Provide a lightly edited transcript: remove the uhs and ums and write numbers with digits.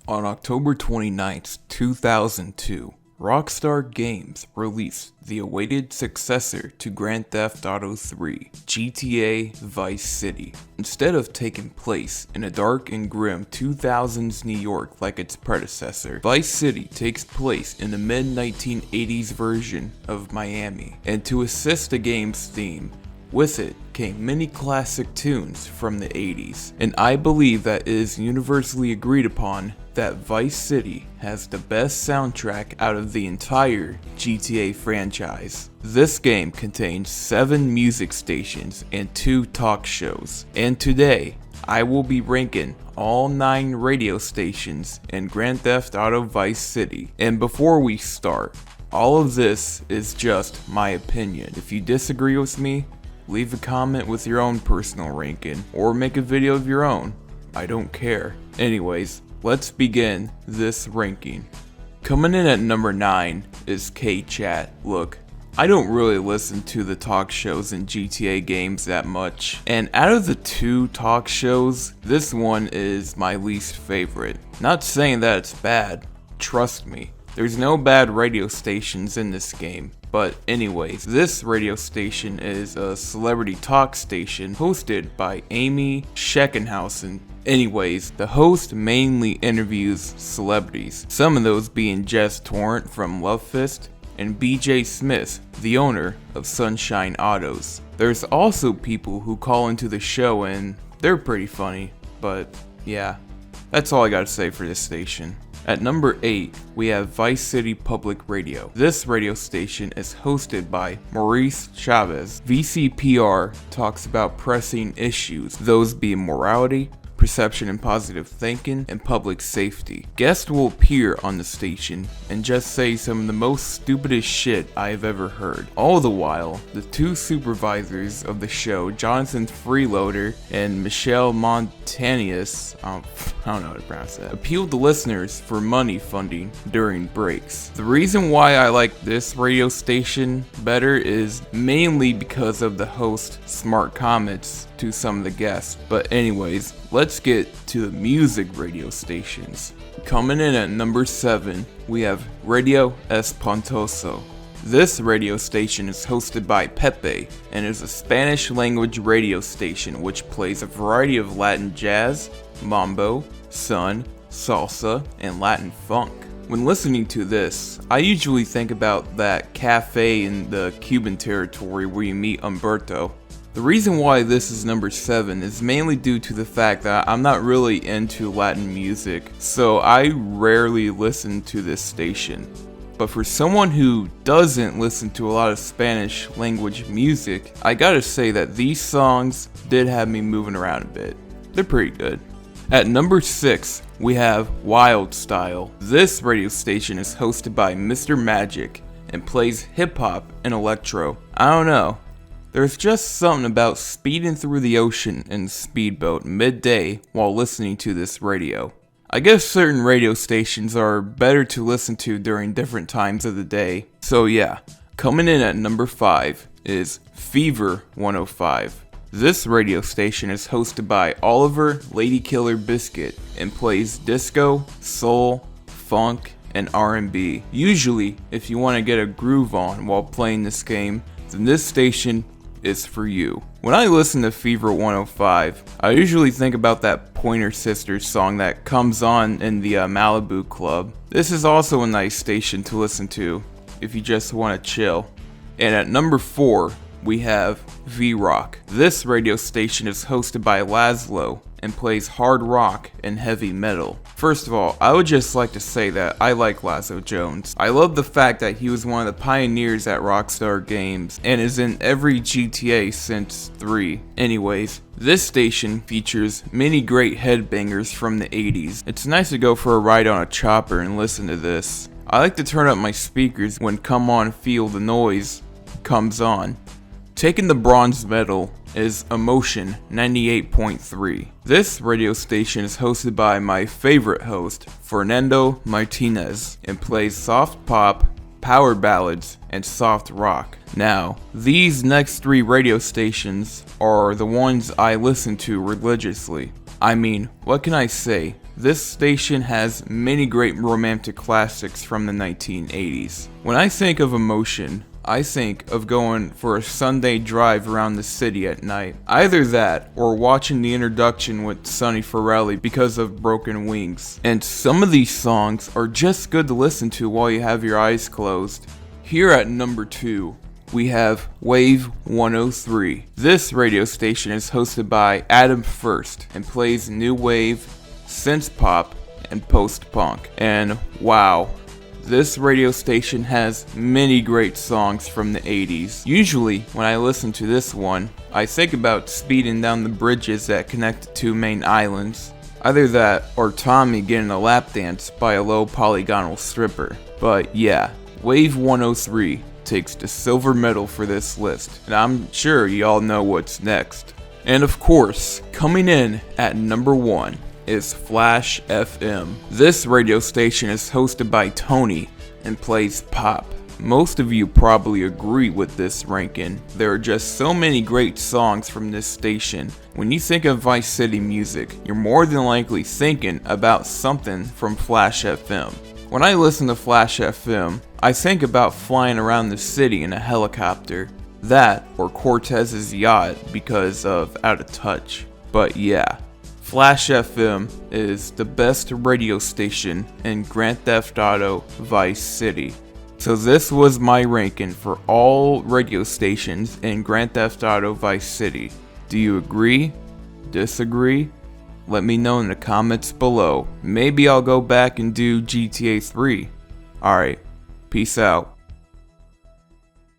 On October 29th, 2002, Rockstar Games released the awaited successor to Grand Theft Auto 3, GTA Vice City. Instead of taking place in a dark and grim 2000s New York like its predecessor, Vice City takes place in the mid-1980s version of Miami. And to assist the game's theme, with it came many classic tunes from the 80s, and I believe that it is universally agreed upon that Vice City has the best soundtrack out of the entire GTA franchise. This game contains 7 music stations and 2 talk shows, and today I will be ranking all 9 radio stations in Grand Theft Auto Vice City. And before we start, all of this is just my opinion. If you disagree with me, leave a comment with your own personal ranking, or make a video of your own. I don't care. Anyways, let's begin this ranking. Coming in at number 9 is K-Chat. Look, I don't really listen to the talk shows in GTA games that much, and out of the 2 talk shows, this one is my least favorite. Not saying that it's bad, trust me. There's no bad radio stations in this game. But anyways, this radio station is a celebrity talk station hosted by Amy Scheckenhausen. Anyways, the host mainly interviews celebrities, some of those being Jess Torrent from Love Fist and BJ Smith, the owner of Sunshine Autos. There's also people who call into the show and they're pretty funny, but yeah, that's all I gotta say for this station. At number 8, we have Vice City Public Radio. This radio station is hosted by Maurice Chavez. VCPR talks about pressing issues, those being morality, perception and positive thinking, and public safety. Guests will appear on the station and just say some of the most stupidest shit I have ever heard. All the while, the 2 supervisors of the show, Jonathan Freeloader and Michelle Montanus, I don't know how to pronounce that, appeal to listeners for money funding during breaks. The reason why I like this radio station better is mainly because of the host's smart comments to some of the guests. But anyways, let's get to the music radio stations. Coming in at number 7, we have Radio Espantoso. This radio station is hosted by Pepe and is a Spanish language radio station which plays a variety of Latin jazz, mambo, son, salsa, and Latin funk. When listening to this, I usually think about that cafe in the Cuban territory where you meet Umberto. The reason why this is number 7 is mainly due to the fact that I'm not really into Latin music, so I rarely listen to this station. But for someone who doesn't listen to a lot of Spanish language music, I gotta say that these songs did have me moving around a bit. They're pretty good. At number 6, we have Wild Style. This radio station is hosted by Mr. Magic and plays hip hop and electro. I don't know. There's just something about speeding through the ocean in a speedboat midday while listening to this radio. I guess certain radio stations are better to listen to during different times of the day. So yeah, coming in at number 5 is Fever 105. This radio station is hosted by Oliver Ladykiller Biscuit and plays disco, soul, funk, and R&B. Usually, if you want to get a groove on while playing this game, then this station is for you. When I listen to Fever 105, I usually think about that Pointer Sisters song that comes on in the Malibu Club. This is also a nice station to listen to if you just want to chill. And at number 4, we have V-Rock. This radio station is hosted by Laszlo and plays hard rock and heavy metal. First of all, I would just like to say that I like Lazo Jones. I love the fact that he was one of the pioneers at Rockstar Games and is in every GTA since 3. Anyways, this station features many great headbangers from the 80s. It's nice to go for a ride on a chopper and listen to this. I like to turn up my speakers when Come On Feel the Noise comes on. Taking the bronze medal is Emotion 98.3. This radio station is hosted by my favorite host, Fernando Martinez, and plays soft pop, power ballads, and soft rock. Now, these next 3 radio stations are the ones I listen to religiously. I mean, what can I say? This station has many great romantic classics from the 1980s. When I think of emotion, I think of going for a Sunday drive around the city at night. Either that, or watching the introduction with Sonny Forelli because of Broken Wings. And some of these songs are just good to listen to while you have your eyes closed. Here at number 2, we have Wave 103. This radio station is hosted by Adam First and plays new wave, synth pop, and post-punk. And wow, this radio station has many great songs from the 80s. Usually, when I listen to this one, I think about speeding down the bridges that connect the two main islands. Either that, or Tommy getting a lap dance by a low polygonal stripper. But yeah, Wave 103 takes the silver medal for this list, and I'm sure y'all know what's next. And of course, coming in at number 1 is Flash FM. This radio station is hosted by Tony and plays pop. Most of you probably agree with this ranking. There are just so many great songs from this station. When you think of Vice City music, you're more than likely thinking about something from Flash FM. When I listen to Flash FM, I think about flying around the city in a helicopter. That or Cortez's yacht because of Out of Touch. But yeah, Flash FM is the best radio station in Grand Theft Auto Vice City. So this was my ranking for all radio stations in Grand Theft Auto Vice City. Do you agree? Disagree? Let me know in the comments below. Maybe I'll go back and do GTA 3. Alright, peace out.